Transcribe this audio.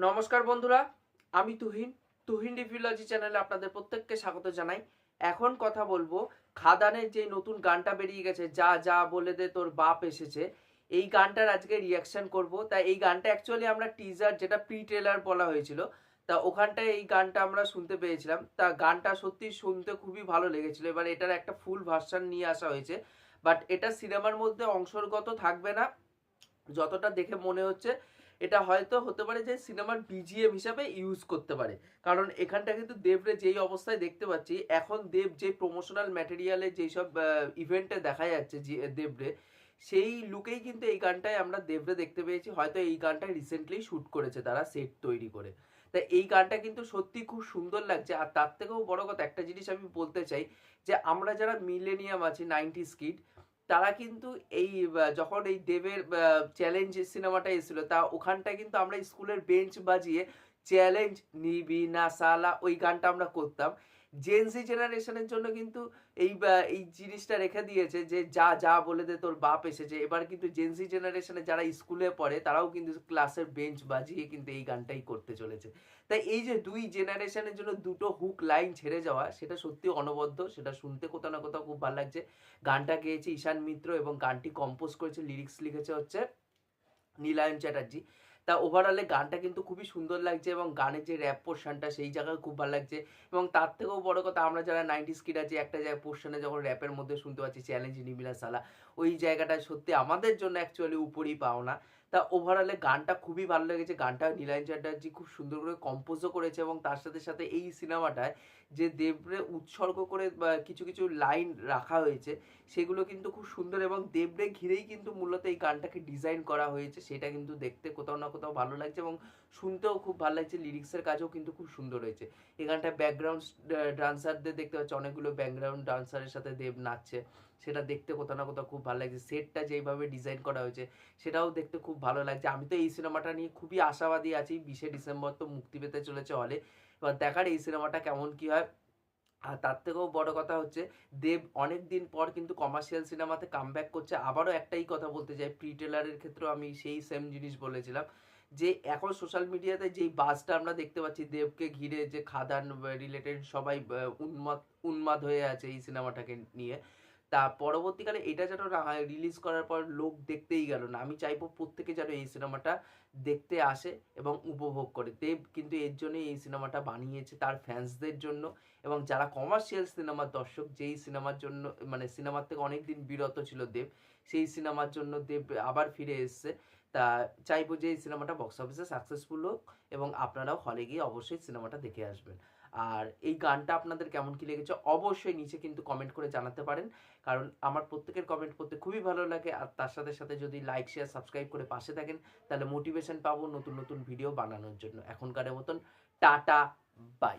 নমস্কার বন্ধুরা, আমি তুহিন রিভিউলজি চ্যানেলে আপনাদের প্রত্যেককে স্বাগত জানাই। এখন কথা বলবো খাদানের যে নতুন গানটা বেরিয়ে গেছে, যা যা বলে দে তোর বাপ এসেছে। এই গানটার আজকে রিয়াকশন করব। তাই এই গানটা অ্যাকচুয়ালি আমরা টিজার, যেটা প্রি ট্রেলার বলা হয়েছিল, তা ওখানটায় এই গানটা আমরা শুনতে পেয়েছিলাম। তা গানটা সত্যি শুনতে খুবই ভালো লেগেছিল। এবার এটার একটা ফুল ভার্সন নিয়ে আসা হয়েছে, বাট এটা সিনেমার মধ্যে অংশগত থাকবে না যতটা দেখে মনে হচ্ছে। এটা হয়তো হতে পারে যে সিনেমার বিজিএম হিসাবে ইউজ করতে পারে, কারণ এখানটা কিন্তু দেবরে যেই অবস্থায় দেখতে পাচ্ছি এখন, দেব যে প্রমোশনাল ম্যাটেরিয়ালে যেই সব ইভেন্টে দেখা যাচ্ছে যে দেবরে, সেই লুকেই কিন্তু এই গানটায় আমরা দেবরে দেখতে পেয়েছি। হয়তো এই গানটা রিসেন্টলি শ্যুট করেছে তারা সেট তৈরি করে। তাই এই গানটা কিন্তু সত্যি খুব সুন্দর লাগছে। আর তার থেকেও বড় কথা একটা জিনিস আমি বলতে চাই, যে আমরা যারা মিলেনিয়াম আছি, 90s কিড, তারা কিন্তু এই যখন এই দেবের চ্যালেঞ্জ সিনেমাটা এসেছিল, তা ওখানটায় কিন্তু আমরা স্কুলের বেঞ্চ বাজিয়ে চ্যালেঞ্জ নিবি না সালা ওই গানটা আমরা করতাম। জেনজি জেনারেশনের জন্য কিন্তু এই জিনিসটা রেখে দিয়েছে যে যা যা বলে দে তোর বাপ এসেছে। এবার কিন্তু জেনজি জেনারেশনে যারা স্কুলে পড়ে তারাও কিন্তু ক্লাসের বেঞ্চ বাজিয়ে কিন্তু এই গানটাই করতে চলেছে। তাই এই যে দুই জেনারেশনের জন্য দুটো হুক লাইন ছেড়ে যাওয়া, সেটা সত্যি অনবদ্য, সেটা শুনতে কোথাও না কোথাও খুব ভালো লাগছে। গানটা গেয়েছে ঈশান মিত্র এবং গানটি কম্পোজ করেছে, লিরিক্স লিখেছে হচ্ছে নীলায়ন চ্যাটার্জি। তা ওভারঅলে গানটা কিন্তু খুবই সুন্দর লাগছে এবং গানের যে র্যাপ পোর্শনটা সেই জায়গায় খুব ভালো লাগছে। এবং তার থেকেও বড় কথা, আমরা যারা 90s কিড আছি, একটা জায়গায় পোর্শনে যখন র্যাপের মধ্যে শুনতে পাচ্ছি চ্যালেঞ্জ নিবিলা সালা, ওই জায়গাটা সত্যি আমাদের জন্য অ্যাকচুয়ালি উপরই পাওনা। তা ওভারঅলে গানটা খুবই ভালো লেগেছে। গানটা নীলায়ন চ্যাটার্জি খুব সুন্দর করে কম্পোজও করেছে এবং তার সাথে সাথে এই সিনেমাটায় যে দেবরে উৎসর্গ করে কিছু কিছু লাইন রাখা হয়েছে, সেগুলো কিন্তু খুব সুন্দর এবং দেবরে ঘিরেই কিন্তু মূলত এই গানটাকে ডিজাইন করা হয়েছে। সেটা কিন্তু দেখতে কোথাও না কোথাও ভালো লাগছে এবং শুনতেও খুব ভালো লাগছে। লিরিক্সের কাজও কিন্তু খুব সুন্দর হয়েছে। এই গানটায় ব্যাকগ্রাউন্ড ডান্সারদের দেখতে পাচ্ছি, অনেকগুলো ব্যাকগ্রাউন্ড ডান্সারের সাথে দেব নাচছে। সেটা দেখতে কোথাও না কোথাও খুব ভালো লাগছে। সেটটা যেইভাবে ডিজাইন করা হয়েছে সেটাও দেখতে খুব ভালো লাগছে। আমি তো এই সিনেমাটা নিয়ে খুবই আশাবাদী আছি। 20শে ডিসেম্বর তো মুক্তি পেতে চলেছে হলে। এবার দেখার এই সিনেমাটা কেমন কি হয়। আর তার থেকেও বড় কথা হচ্ছে, দেব অনেক দিন পর কিন্তু কমার্শিয়াল সিনেমাতে কামব্যাক করছে। আবারও একটাই কথা বলতে চাই, প্রি ট্রেলারের ক্ষেত্রেও আমি সেই সেম জিনিস বলেছিলাম, যে এখন সোশ্যাল মিডিয়াতে যেই বাজটা আমরা দেখতে পাচ্ছি দেবকে ঘিরে, যে খাদান রিলেটেড সবাই উন্মাদ হয়ে আছে এই সিনেমাটাকে নিয়ে। তা পরবর্তীকালে এটা যেন না হয় রিলিজ করার পর লোক দেখতেই গেল না। আমি চাইবো প্রত্যেকে যেন এই সিনেমাটা দেখতে আসে এবং উপভোগ করে। দেব কিন্তু এর জন্যই এই সিনেমাটা বানিয়েছে তার ফ্যান্সদের জন্য, এবং যারা কমার্শিয়াল সিনেমার দর্শক, যেই সিনেমার জন্য মানে সিনেমার থেকে অনেকদিন বিরত ছিল দেব, সেই সিনেমার জন্য দেব আবার ফিরে এসছে। তা চাইবো যে এই সিনেমাটা বক্স অফিসে সাকসেসফুল হোক এবং আপনারাও হলে গিয়ে অবশ্যই সিনেমাটা দেখে আসবেন। আর এই গানটা আপনাদের কেমন কি লেগেছে অবশ্যই নিচে কিন্তু কমেন্ট করে জানাতে পারেন, কারণ আমার প্রত্যেকের কমেন্ট পড়তে খুবই ভালো লাগে। আর তার সাথে সাথে যদি লাইক শেয়ার সাবস্ক্রাইব করে পাশে থাকেন, তাহলে মোটিভেশন পাবো নতুন নতুন ভিডিও বানানোর জন্য। এখনকার মতন টাটা, বাই।